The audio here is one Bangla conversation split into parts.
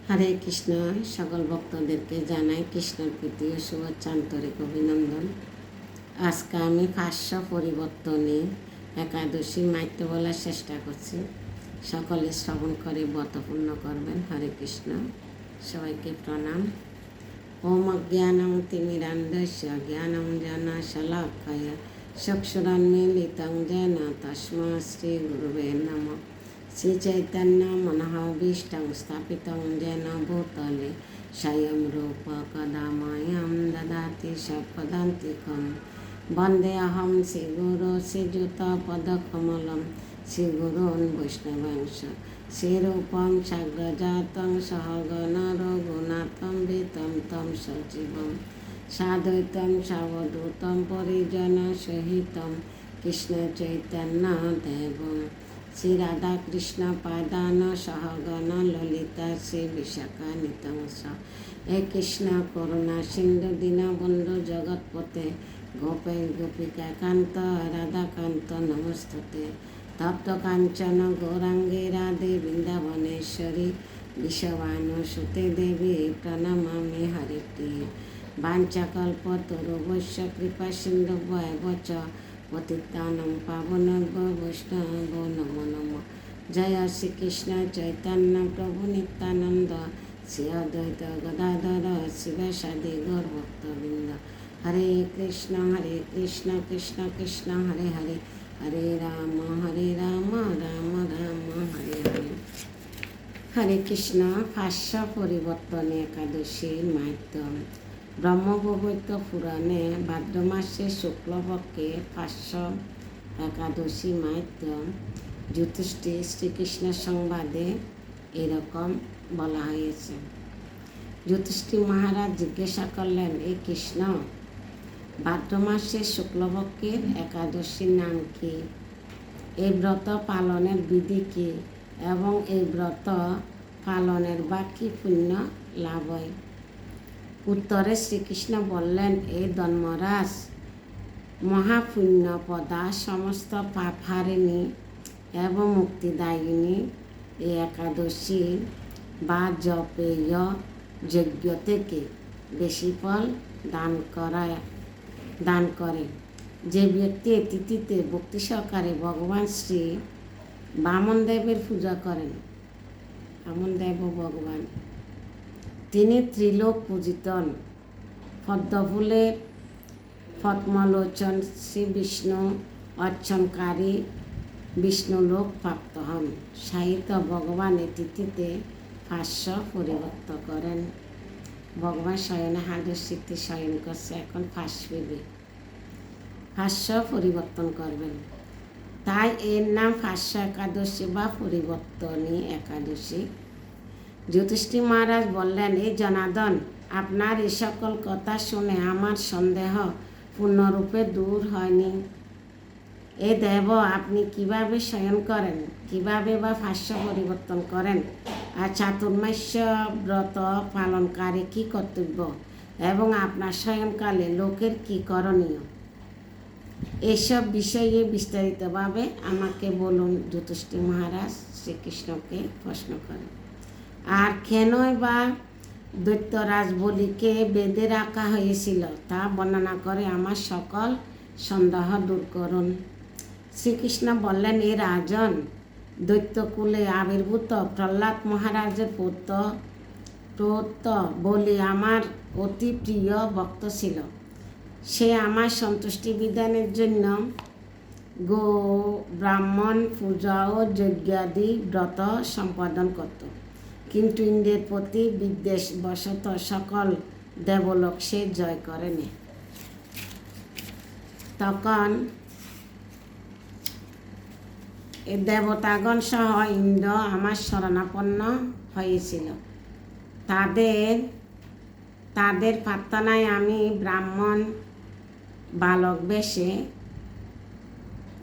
হরে কৃষ্ণ। সকল ভক্তদেরকে জানাই কৃষ্ণের প্রীতি ও শুভেচ্ছা, আন্তরিক অভিনন্দন। আজকে আমি 500 পরিবর্তনে একাদশী মাহাত্ম্য বলার চেষ্টা করছি। সকলে শ্রবণ করে ব্রতপূর্ণ করবেন। হরে কৃষ্ণ। সবাইকে প্রণাম। ওম অজ্ঞানং তিমিরান্ধস্য জ্ঞানাঞ্জন শলাকায়া চক্ষুরুন্মীলিतं येन তস্मै শ্রী গুরুবে নমঃ। শ্রী চৈতন্য মনোভীষ্টং স্থাপিतं येन ভূতলে স্বয়ং রূপ কদা মह्यं দদাতি স্বপদান্তিকं। বন্দেহং শ্রীগুরু শ্রীযুতপদকমलं শ্রীগুরূन् বৈষ্ণবাংশ শ্রীরূপং সাগ্রজাतं সহগণ রঘুনাথं বিतं तं সজীবं সাদ্বৈतं সাবধূतं পরিজনসহিतं কৃষ্ণ চৈতন্য দেবং শ্রী রাধা কৃষ্ণ পাদান সহগণ ললিতা শ্রী বিশাখানিতংস। হে কৃষ্ণ করুণা সিন্ধু দীনবন্ধু জগৎপতে গোপেশ গোপিকা কান্ত রাধাকান্ত নমস্তুতে। তপ্ত কাঞ্চন গৌরাঙ্গে রাধে বৃন্দাবনেশ্বরী বিশ্বভানুসুতে দেবী প্রণমামি হরিপ্রিয়ে। বাঞ্ছাকল্পতরুভ্যশ্চ কৃপা সিন্ধুভ্যেব চ পতিতানাং পাবনেভ্যো বৈষ্ণবো নমো নমঃ। জয় শ্রীকৃষ্ণ চৈতন্য প্রভু নিত্যানন্দ শ্রী অদ্বৈত গদাধর শিবাসাদি গৌরভক্তবৃন্দ। হরে কৃষ্ণ কৃষ্ণ কৃষ্ণ হরে হরে, হরে রাম রাম রাম হরে হরে। হরে কৃষ্ণ। 500 পরিবর্তনে একাদশীর মাহাত্ম্য। ব্রহ্মবৈবর্ত পুরাণে ভাদ্র মাসে শুক্লপক্ষে 500 একাদশী মাহাত্ম্য যুধিষ্ঠির শ্রীকৃষ্ণ সংবাদে এরকম বলা হয়েছে। যুধিষ্ঠির মহারাজ জিজ্ঞাসা করলেন, এ কৃষ্ণ, ভাদ্র মাসে শুক্লপক্ষের একাদশীর নাম কি? এই ব্রত পালনের বিধি কি এবং এই ব্রত পালনের বা কি পুণ্য লাভ হয়? উত্তরে শ্রীকৃষ্ণ বললেন, এই ধর্মরাজ, মহাপুণ্যপদা সমস্ত পাপ হারিণী এবং মুক্তিদায়িনী এই একাদশী বা জপেয় যজ্ঞ থেকে বেশি ফল দান করে। যে ব্যক্তি এই তিথিতে ভক্তি সহকারে ভগবান শ্রী বামনদেবের পূজা করেন, বামনদেব ভগবান, তিনি ত্রিলোক পূজিতন। পদ্মফুলের পদ্মলোচন শ্রী বিষ্ণু অর্চনকারী বিষ্ণুলোক প্রাপ্ত হন। সাহিত্য ভগবান এই তিথিতে 500 পরিবর্তন করেন। ভগবান শয়নে হাদশীতে শয়ন করছে, এখন 500 পরিবর্তন করবেন। তাই এর নাম 500 একাদশী বা পরিবর্তনী একাদশী। যুধিষ্ঠির মহারাজ বললেন, এই জনার্দন, আপনার এই সকল কথা শুনে আমার সন্দেহ পূর্ণরূপে দূর হয়নি। এ দেব, আপনি কিভাবে শয়ন করেন, কিভাবে বা 500 পরিবর্তন করেন, আর চাতুর্মাস্য ব্রত পালনকারী কি কর্তব্য এবং আপনার শয়নকালে লোকের কি করণীয়, এসব বিষয়ে বিস্তারিতভাবে আমাকে বলুন। যুধিষ্ঠির মহারাজ শ্রীকৃষ্ণকে প্রশ্ন করেন। আর কেনই বা দৈত্যরাজ বলিকে বেঁধে রাখা হয়েছিল তা বর্ণনা করে আমার সকল সন্দেহ দূর করুন। শ্রীকৃষ্ণ বললেন, এ রাজন, দৈত্যকুলে আবির্ভূত প্রহ্লাদ মহারাজের পৌত্র বলি আমার অতি প্রিয় ভক্ত ছিল। সে আমার সন্তুষ্টি বিধানের জন্য গো ব্রাহ্মণ পূজা ও যজ্ঞাদি ব্রত সম্পাদন করত, কিন্তু ইন্দ্রের প্রতি বিদ্বেষবশত সকল দেবলোক সে জয় করেনি। তখন দেবতাগণ সহ ইন্দ্র আমার শরণাপন্ন হয়েছিল। তাদের প্রার্থনায় আমি ব্রাহ্মণ বালক বেশে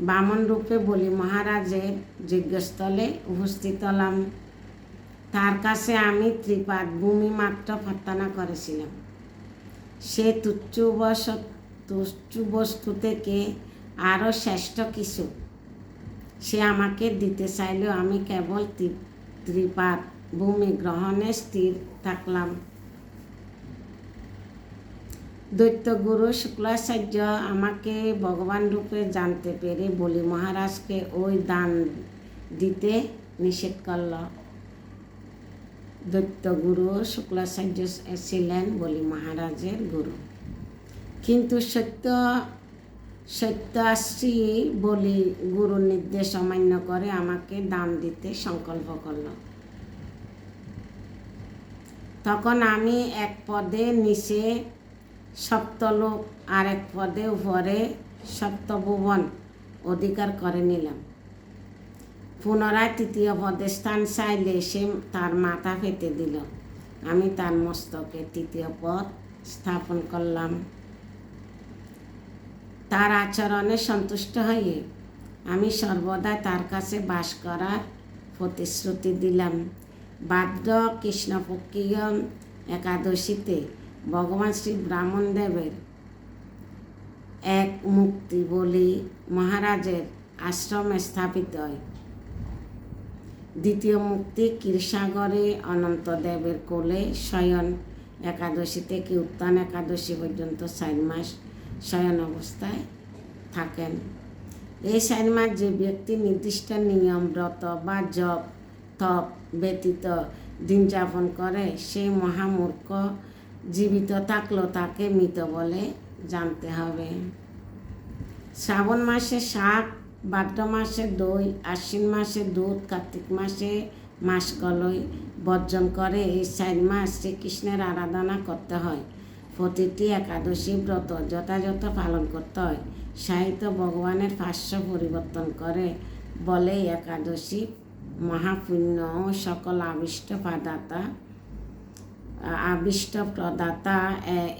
বামন রূপে বলি মহারাজের যজ্ঞস্থলে উপস্থিত হলাম। তার কাছে আমি ত্রিপাদ ভূমি মাত্র প্রার্থনা করেছিলাম। সে তুচ্ছ বস্তু থেকে আরও শ্রেষ্ঠ কিছু সে আমাকে দিতে চাইলেও আমি কেবল ত্রিপাদ ভূমি গ্রহণে স্থির থাকলাম। দৈত্যগুরু শুক্রাচার্য আমাকে ভগবান রূপে জানতে পেরে বলি মহারাজকে ওই দান দিতে নিষেধ করল। দৈত্যগুরু শুক্রাচার্য ছিলেন বলি মহারাজের গুরু, কিন্তু সত্যাশ্রী বলি গুরুর নির্দেশ অমান্য করে আমাকে দান দিতে সংকল্প করল। তখন আমি এক পদে নিচে সপ্তলোক আর এক পদে উপরে সপ্তভুবন অধিকার করে নিলাম। পুনরায় তৃতীয় পদে স্থান চাইলে সে তার মাথা পেতে দিল। আমি তার মস্তকে তৃতীয় পদ স্থাপন করলাম। তার আচরণে সন্তুষ্ট হয়ে আমি সর্বদা তার কাছে বাস করার প্রতিশ্রুতি দিলাম। ভাদ্র কৃষ্ণপক্ষীয় একাদশীতে ভগবান শ্রী ব্রাহ্মণদেবের এক মুক্তি বলি মহারাজের আশ্রমে স্থাপিত হয়। দ্বিতীয় মুক্তি ক্ষীরসাগরে অনন্তদেবের কোলে শয়ন একাদশী থেকে উত্থান একাদশী পর্যন্ত 4 মাস শয়ন অবস্থায় থাকেন। এই 4 মাস যে ব্যক্তি নির্দিষ্ট নিয়ম ব্রত বা জপ তপ ব্যতীত দিন যাপন করে সেই মহামূর্খ জীবিত থাকলেও তাকে মৃত বলে জানতে হবে। শ্রাবণ মাসে শাক, ভাদ্র মাসে দই, আশ্বিন মাসে দুধ, কার্তিক মাসে মাসকলই বর্জন করে এই 4 মাস শ্রীকৃষ্ণের আরাধনা করতে হয়। প্রতিটি একাদশী ব্রত যথাযথ পালন করতে হয়। সাহিত্য ভগবানের ভাষ্য পরিবর্তন করে বলে একাদশী মহাপুণ্য ও সকল আবিষ্ট প্রদাতা।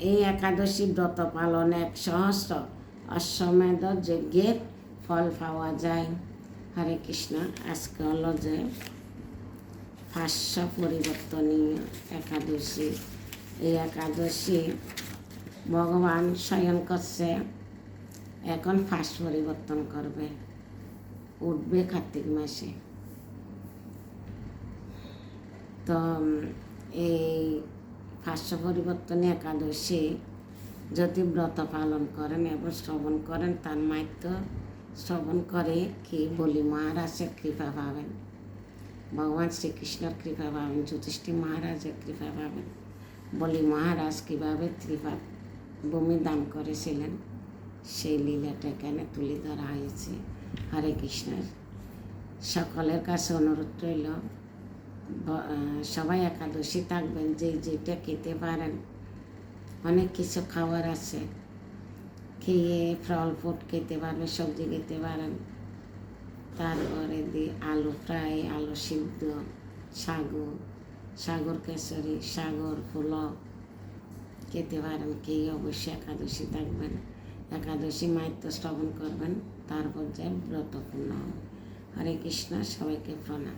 এই একাদশী ব্রত পালনে 100 অশ্বমেধ যজ্ঞের ফল পাওয়া যায়। হরে কৃষ্ণ। আজকে হলো যে ভাষ্য পরিবর্তনীয় একাদশী। এই একাদশী ভগবান শয়ন করছে, এখন ফাঁস পরিবর্তন করবে, উঠবে কার্তিক মাসে। তো এই ভাষ্য পরিবর্তনী একাদশী যদি ব্রত পালন করেন এবং শ্রবণ করেন, তার মাহাত্ম্য শ্রবণ করে কি বলি মহারাজের কৃপা পাবেন, ভগবান শ্রীকৃষ্ণের কৃপা পাবেন, যুধিষ্ঠির মহারাজের কৃপা পাবেন। বলি মহারাজ কীভাবে ত্রিপাদ ভূমি দান করেছিলেন সেই লীলাটা এখানে তুলে ধরা হয়েছে। হরে কৃষ্ণের সকলের কাছে অনুরোধ রইল, সবাই একাদশী থাকবেন, যেটা খেতে পারেন। অনেক কিছু খাবার আছে, খেয়ে ফল ফুট খেতে পারবেন, সবজি খেতে পারেন। তারপরে দিয়ে আলু ফ্রাই, আলু সিদ্ধ, সাগর কেশরি, সাগর পোলাও খেতে পারেন। খেয়ে অবশ্যই একাদশী থাকবেন, একাদশী মাহাত্ম্য শ্রবণ করবেন, তারপর যে ব্রত পূর্ণ হবে। হরে কৃষ্ণ, সবাইকে প্রণাম।